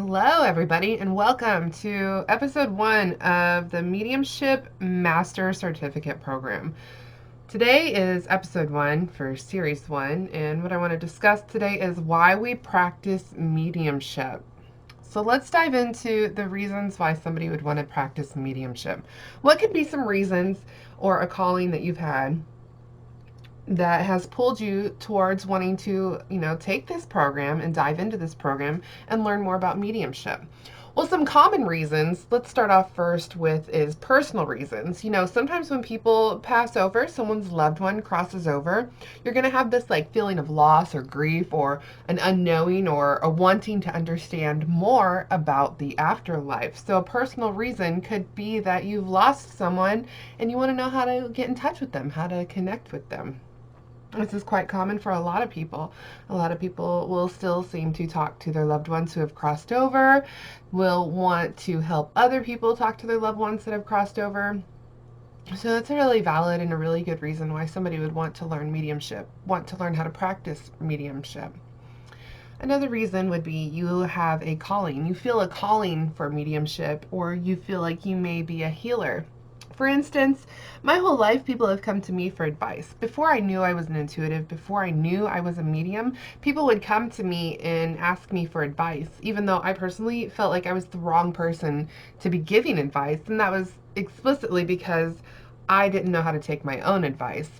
Hello, everybody, and welcome to episode 1 of the Mediumship Master Certificate Program. Today is episode 1 for series 1, and what I want to discuss today is why we practice mediumship. So let's dive into the reasons why somebody would want to practice mediumship. What could be some reasons or a calling that you've had that has pulled you towards wanting to, take this program and dive into this program and learn more about mediumship? Well, some common reasons, let's start off first with is personal reasons. Sometimes when people pass over, someone's loved one crosses over, you're going to have this like feeling of loss or grief or an unknowing or a wanting to understand more about the afterlife. So a personal reason could be that you've lost someone and you want to know how to get in touch with them, how to connect with them. This is quite common for a lot of people. A lot of people will still seem to talk to their loved ones who have crossed over, will want to help other people talk to their loved ones that have crossed over. So that's a really valid and a really good reason why somebody would want to learn mediumship, want to learn how to practice mediumship. Another reason would be you have a calling. You feel a calling for mediumship, or you feel like you may be a healer. For instance, my whole life people have come to me for advice. Before I knew I was an intuitive, before I knew I was a medium, people would come to me and ask me for advice, even though I personally felt like I was the wrong person to be giving advice. And that was explicitly because I didn't know how to take my own advice.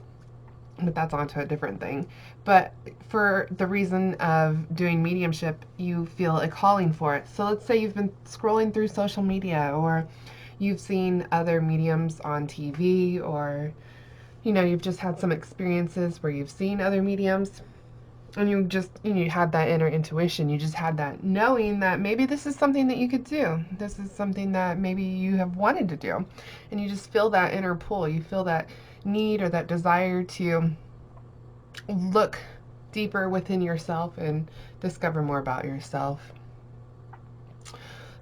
But that's onto a different thing. But for the reason of doing mediumship, you feel a calling for it. So let's say you've been scrolling through social media, or you've seen other mediums on TV, or you've just had some experiences where you've seen other mediums, and you had that inner intuition. You just had that knowing that maybe this is something that you could do. This is something that maybe you have wanted to do, and you just feel that inner pull. You feel that need or that desire to look deeper within yourself and discover more about yourself.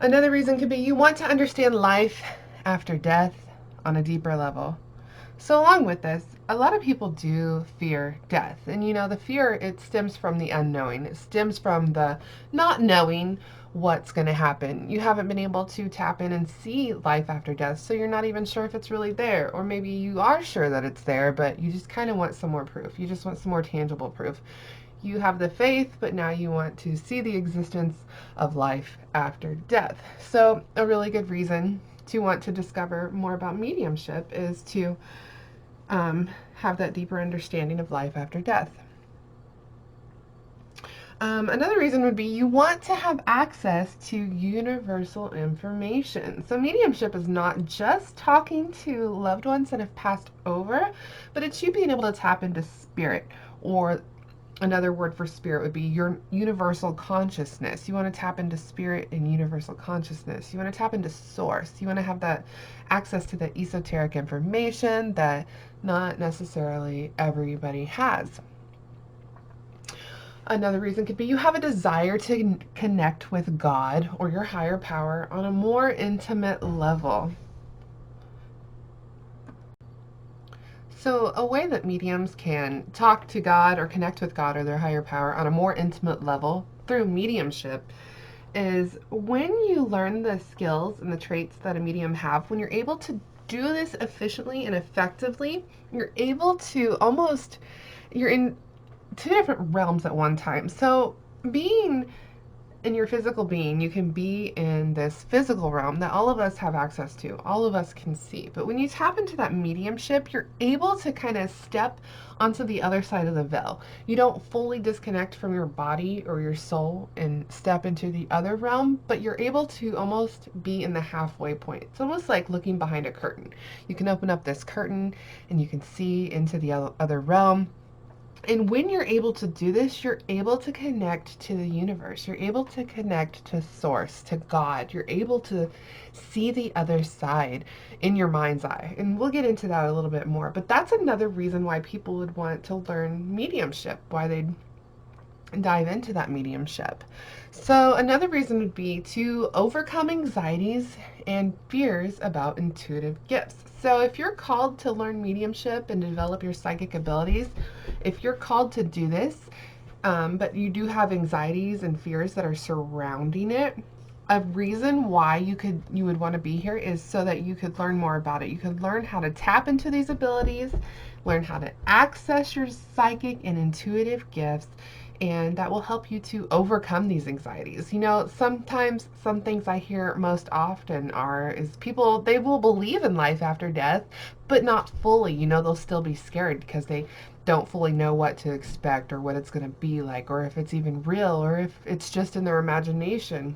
Another reason could be you want to understand life after death on a deeper level. So along with this, a lot of people do fear death. And the fear, it stems from the unknowing. It stems from the not knowing what's going to happen. You haven't been able to tap in and see life after death, so you're not even sure if it's really there. Or maybe you are sure that it's there, but you just kind of want some more proof. You just want some more tangible proof. You have the faith, but now you want to see the existence of life after death. So a really good reason to want to discover more about mediumship is to have that deeper understanding of life after death. Another reason would be you want to have access to universal information. So mediumship is not just talking to loved ones that have passed over, but it's you being able to tap into spirit, or another word for spirit would be your universal consciousness. You want to tap into spirit and universal consciousness. You want to tap into source. You want to have that access to the esoteric information that not necessarily everybody has. Another reason could be you have a desire to connect with God or your higher power on a more intimate level. So a way that mediums can talk to God or connect with God or their higher power on a more intimate level through mediumship is when you learn the skills and the traits that a medium have. When you're able to do this efficiently and effectively, you're able to you're in two different realms at one time. So being in your physical being, you can be in this physical realm that all of us have access to, all of us can see. But when you tap into that mediumship, you're able to kind of step onto the other side of the veil. You don't fully disconnect from your body or your soul and step into the other realm, but you're able to almost be in the halfway point. It's almost like looking behind a curtain. You can open up this curtain and you can see into the other realm. And when you're able to do this, you're able to connect to the universe. You're able to connect to source, to God. You're able to see the other side in your mind's eye. And we'll get into that a little bit more. But that's another reason why people would want to learn mediumship, why they'd dive into that mediumship. So another reason would be to overcome anxieties and fears about intuitive gifts. So if you're called to learn mediumship and develop your psychic abilities, if you're called to do this, but you do have anxieties and fears that are surrounding it, a reason why you would want to be here is so that you could learn more about it. You could learn how to tap into these abilities, learn how to access your psychic and intuitive gifts, and that will help you to overcome these anxieties. You know, sometimes some things I hear most often are is people, they will believe in life after death, but not fully. You know, they'll still be scared because they don't fully know what to expect or what it's going to be like, or if it's even real, or if it's just in their imagination.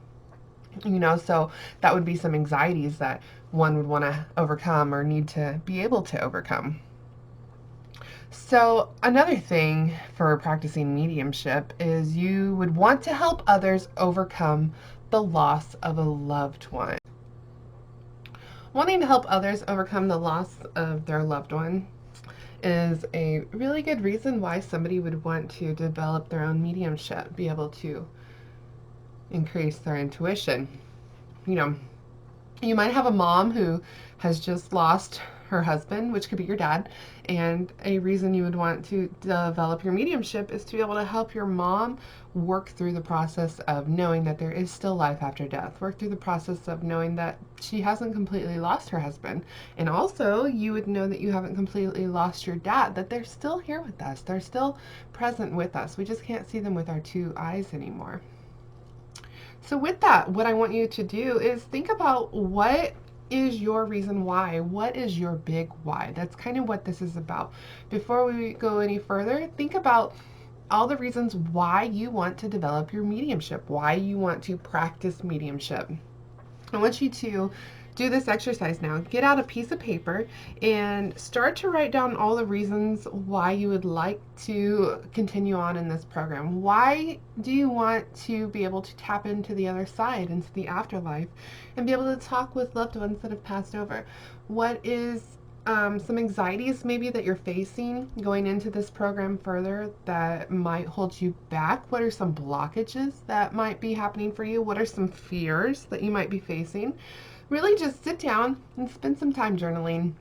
You know, so that would be some anxieties that one would want to overcome or need to be able to overcome. So, another thing for practicing mediumship is you would want to help others overcome the loss of a loved one. Wanting to help others overcome the loss of their loved one is a really good reason why somebody would want to develop their own mediumship, be able to increase their intuition. You know, you might have a mom who has just lost her husband, which could be your dad, and a reason you would want to develop your mediumship is to be able to help your mom work through the process of knowing that there is still life after death, work through the process of knowing that she hasn't completely lost her husband. And also, you would know that you haven't completely lost your dad, that they're still here with us, they're still present with us. We just can't see them with our two eyes anymore. So, with that, what I want you to do is think about what is your reason why? What is your big why? That's kind of what this is about. Before we go any further, think about all the reasons why you want to develop your mediumship, why you want to practice mediumship. I want you to do this exercise now. Get out a piece of paper and start to write down all the reasons why you would like to continue on in this program. Why do you want to be able to tap into the other side, into the afterlife, and be able to talk with loved ones that have passed over? What is some anxieties maybe that you're facing going into this program further that might hold you back? What are some blockages that might be happening for you? What are some fears that you might be facing? Really just sit down and spend some time journaling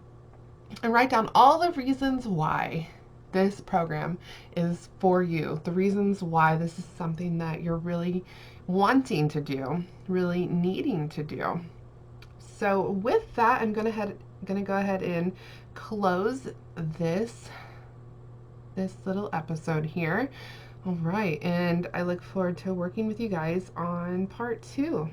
and write down all the reasons why this program is for you, the reasons why this is something that you're really wanting to do, really needing to do. So with that, I'm gonna go ahead and close this little episode here. All right, and I look forward to working with you guys on part 2.